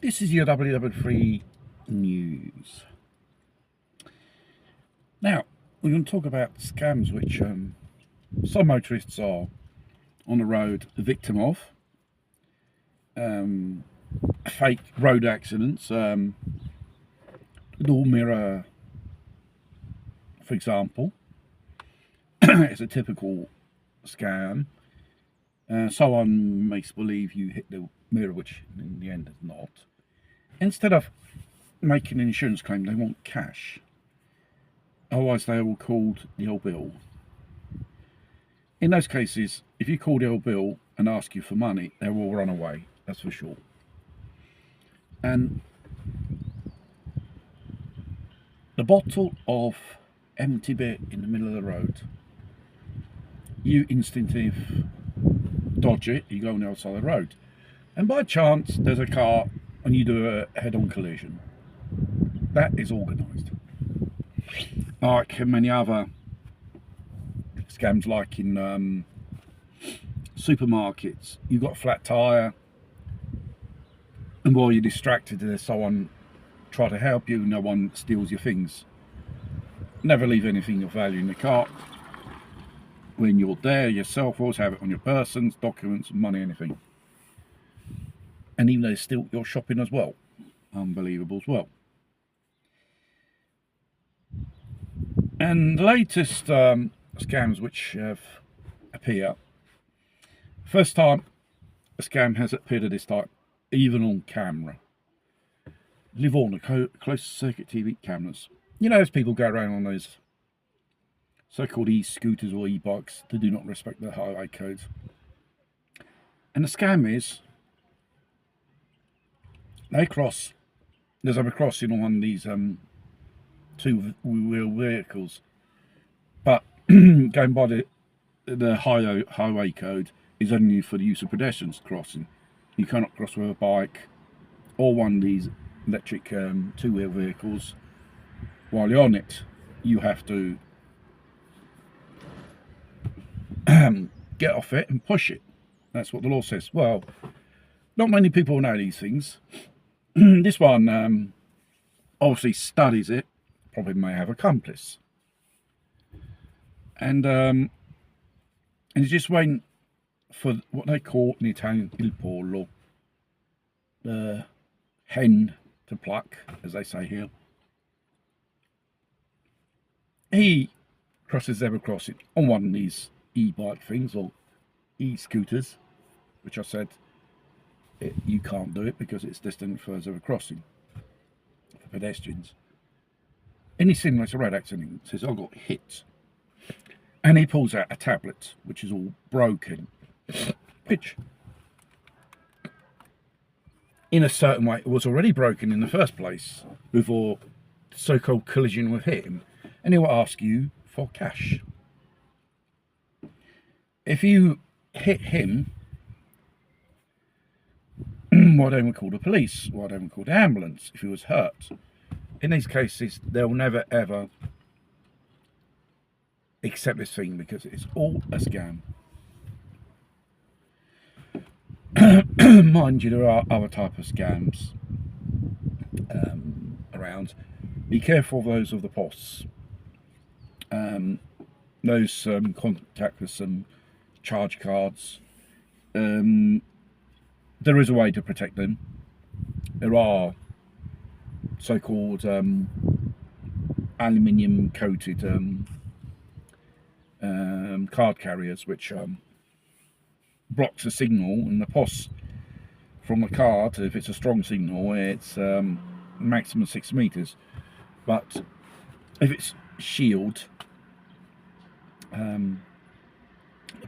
This is your WW3 news. Now, we're going to talk about scams which some motorists are on the road a victim of. Fake road accidents, door mirror, for example, is a typical scam. Someone makes believe you hit the mirror, which in the end is not. Instead of making an insurance claim, they want cash. Otherwise, they will call the old bill. In those cases, if you call the old bill and ask you for money, they will run away, that's for sure. And the bottle of empty beer in the middle of the road, you instinctive dodge it, you go on the other side of the road. And by chance, there's a car and you do a head-on collision. That is organised. Like many other scams, like in supermarkets, you've got a flat tyre, and while you're distracted, there's someone try to help you, no one steals your things. Never leave anything of value in the car. When you're there yourself, always have it on your persons, documents, money, anything. And even though they steal your shopping as well. Unbelievable as well. And the latest scams which have appeared, first time a scam has appeared of this type, even on camera. Livorno, closed circuit TV cameras. You know, as people go around on those so-called e-scooters or e-bikes, they do not respect the highway codes. And the scam is, they cross, there's a crossing on one of these two-wheel vehicles, but going by the highway code is only for the use of pedestrians crossing. You cannot cross with a bike or one of these electric two-wheel vehicles. While you're on it, you have to get off it and push it. That's what the law says. Well, not many people know these things. This one obviously studies it, probably may have accomplice. And he's just waiting for what they call in Italian il pollo, the hen to pluck, as they say here. He crosses zebra crossing on one of these e-bike things or e-scooters, which I said you can't do it because it's destined for zebra crossing for pedestrians. And he simulates a road accident. He says, I got hit. And he pulls out a tablet, which is all broken, which in a certain way it was already broken in the first place before the so-called collision with him. And he will ask you for cash. If you hit him, why don't we call the police? Why don't we call the ambulance if he was hurt? In these cases, they'll never ever accept this thing because it's all a scam. Mind you, there are other type of scams around. Be careful of those of the POS. Those contactless charge cards. There is a way to protect them. There are so-called aluminium coated card carriers which blocks the signal, and the POS from the card, if it's a strong signal, it's maximum 6 meters, but if it's shield, the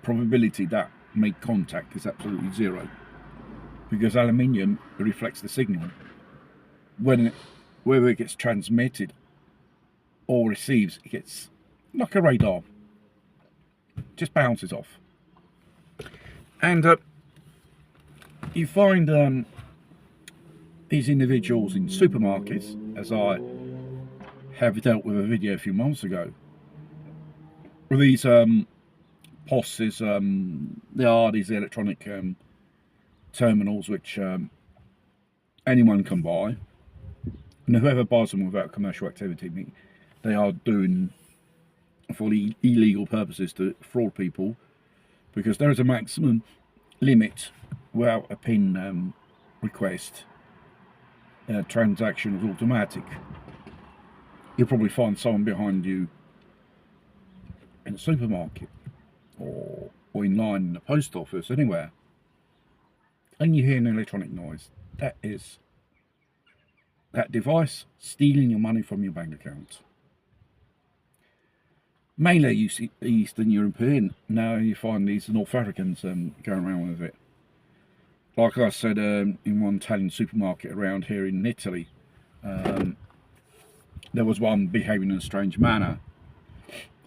probability that make contact is absolutely zero, because aluminium reflects the signal. Whether it gets transmitted or receives, it gets like a radar, just bounces off. And you find these individuals in supermarkets, as I have dealt with a video a few months ago, with these POSs. There are these electronic terminals which anyone can buy, and whoever buys them without commercial activity, they are doing for illegal purposes to fraud people, because there is a maximum limit without a PIN request. Transaction is automatic. You'll probably find someone behind you in a supermarket or in line in the post office, anywhere, and you hear an electronic noise. That is that device stealing your money from your bank account. Mainly Eastern European. Now you find these North Africans going around with it. Like I said, in one Italian supermarket around here in Italy, there was one behaving in a strange manner,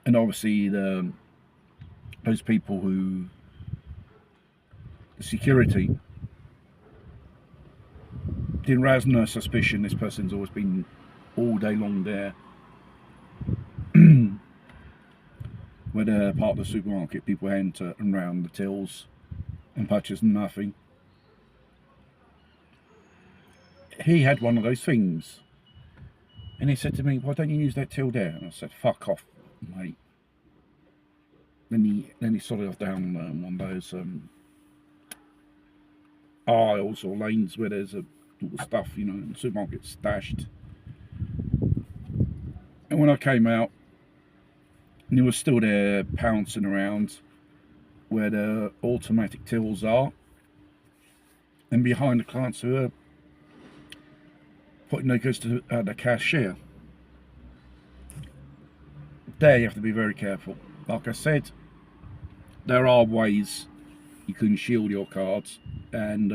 and obviously those people the security didn't rouse no suspicion. This person's always been all day long there. Where they're part of the supermarket, people enter and round the tills and purchase nothing. He had one of those things, and he said to me, "Why don't you use that till there?" And I said, "Fuck off, mate." Then he sorted off down one of those aisles or lanes where there's all the stuff, in the supermarket stashed. And when I came out, and he was still there pouncing around where the automatic tills are, and behind the clients who are putting their goods to the cashier. There you have to be very careful. Like I said, there are ways you can shield your cards, and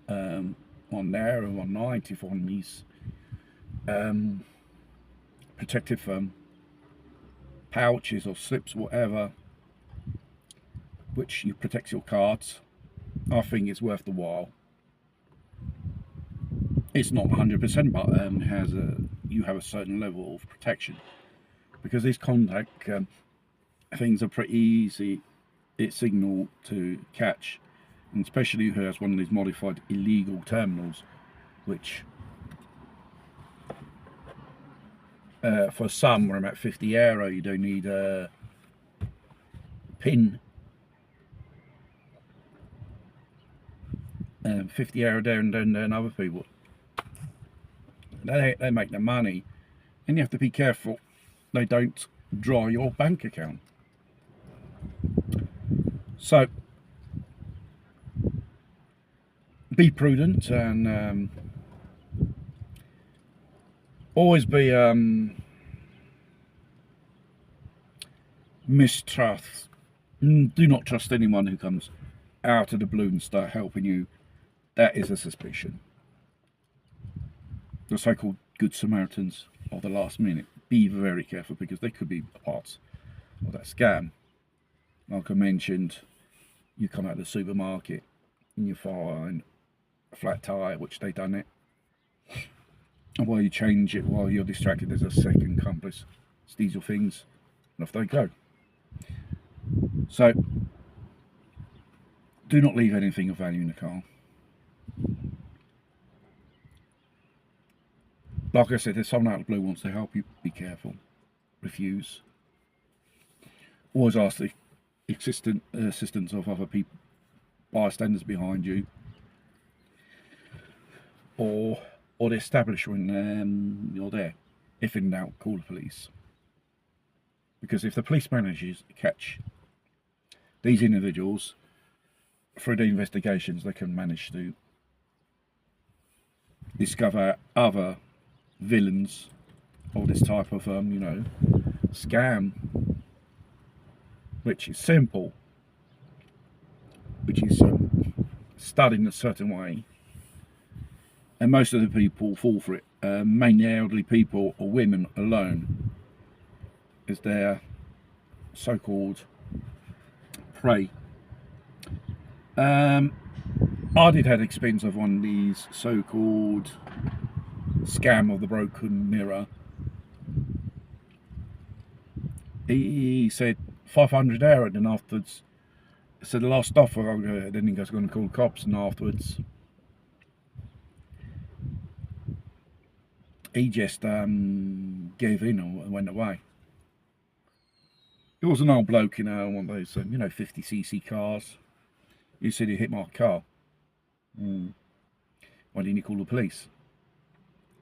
on there or on 90 on these protective pouches or slips, whatever, which you protect your cards, I think it's worth the while. It's not 100%, but you have a certain level of protection, because these contact things are pretty easy. It's signal to catch, and especially who has one of these modified illegal terminals, which for some are about €50. You don't need a PIN. €50 there and other people. They make their money, and you have to be careful they don't draw your bank account. So be prudent, and always be mistrust. Do not trust anyone who comes out of the blue and start helping you. That is a suspicion. The so-called Good Samaritans of the last minute. Be very careful, because they could be parts of that scam. Like I mentioned, you come out of the supermarket and you find a flat tire, which they done it. And while you change it, while you're distracted, there's a second accomplice steals your things, and off they go. So do not leave anything of value in the car. Like I said, if someone out of the blue wants to help you, be careful. Refuse. Always ask the assistance of other people, bystanders behind you, or the establishment you're there. If in doubt, call the police. Because if the police manages to catch these individuals through the investigations, they can manage to discover other villains of this type of scam, which is simple, which is studied in a certain way, and most of the people fall for it. Mainly elderly people or women alone is their so-called prey. I did have experience of one of these so-called scam of the broken mirror. He said €500, and afterwards So the last offer, I'll go, then he goes going to call the cops, and afterwards he just gave in or went away. He was an old bloke, you know, one of those, 50cc cars. He said he hit my car. Why didn't you call the police?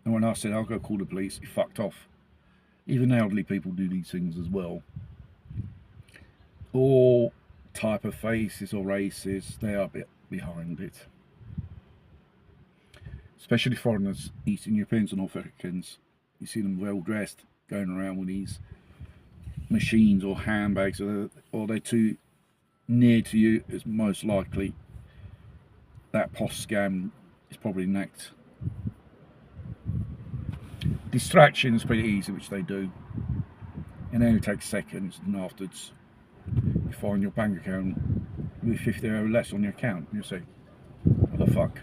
And when I said I'll go call the police, he fucked off. Even elderly people do these things as well. All type of faces or races, they are a bit behind it. Especially foreigners, Eastern Europeans and North Africans. You see them well dressed, going around with these machines or handbags, or they're too near to you. It's most likely that POS scam is probably next. Distraction is pretty easy, which they do. It only takes seconds, and afterwards you find your bank account with €50 less on your account. You say, what the fuck?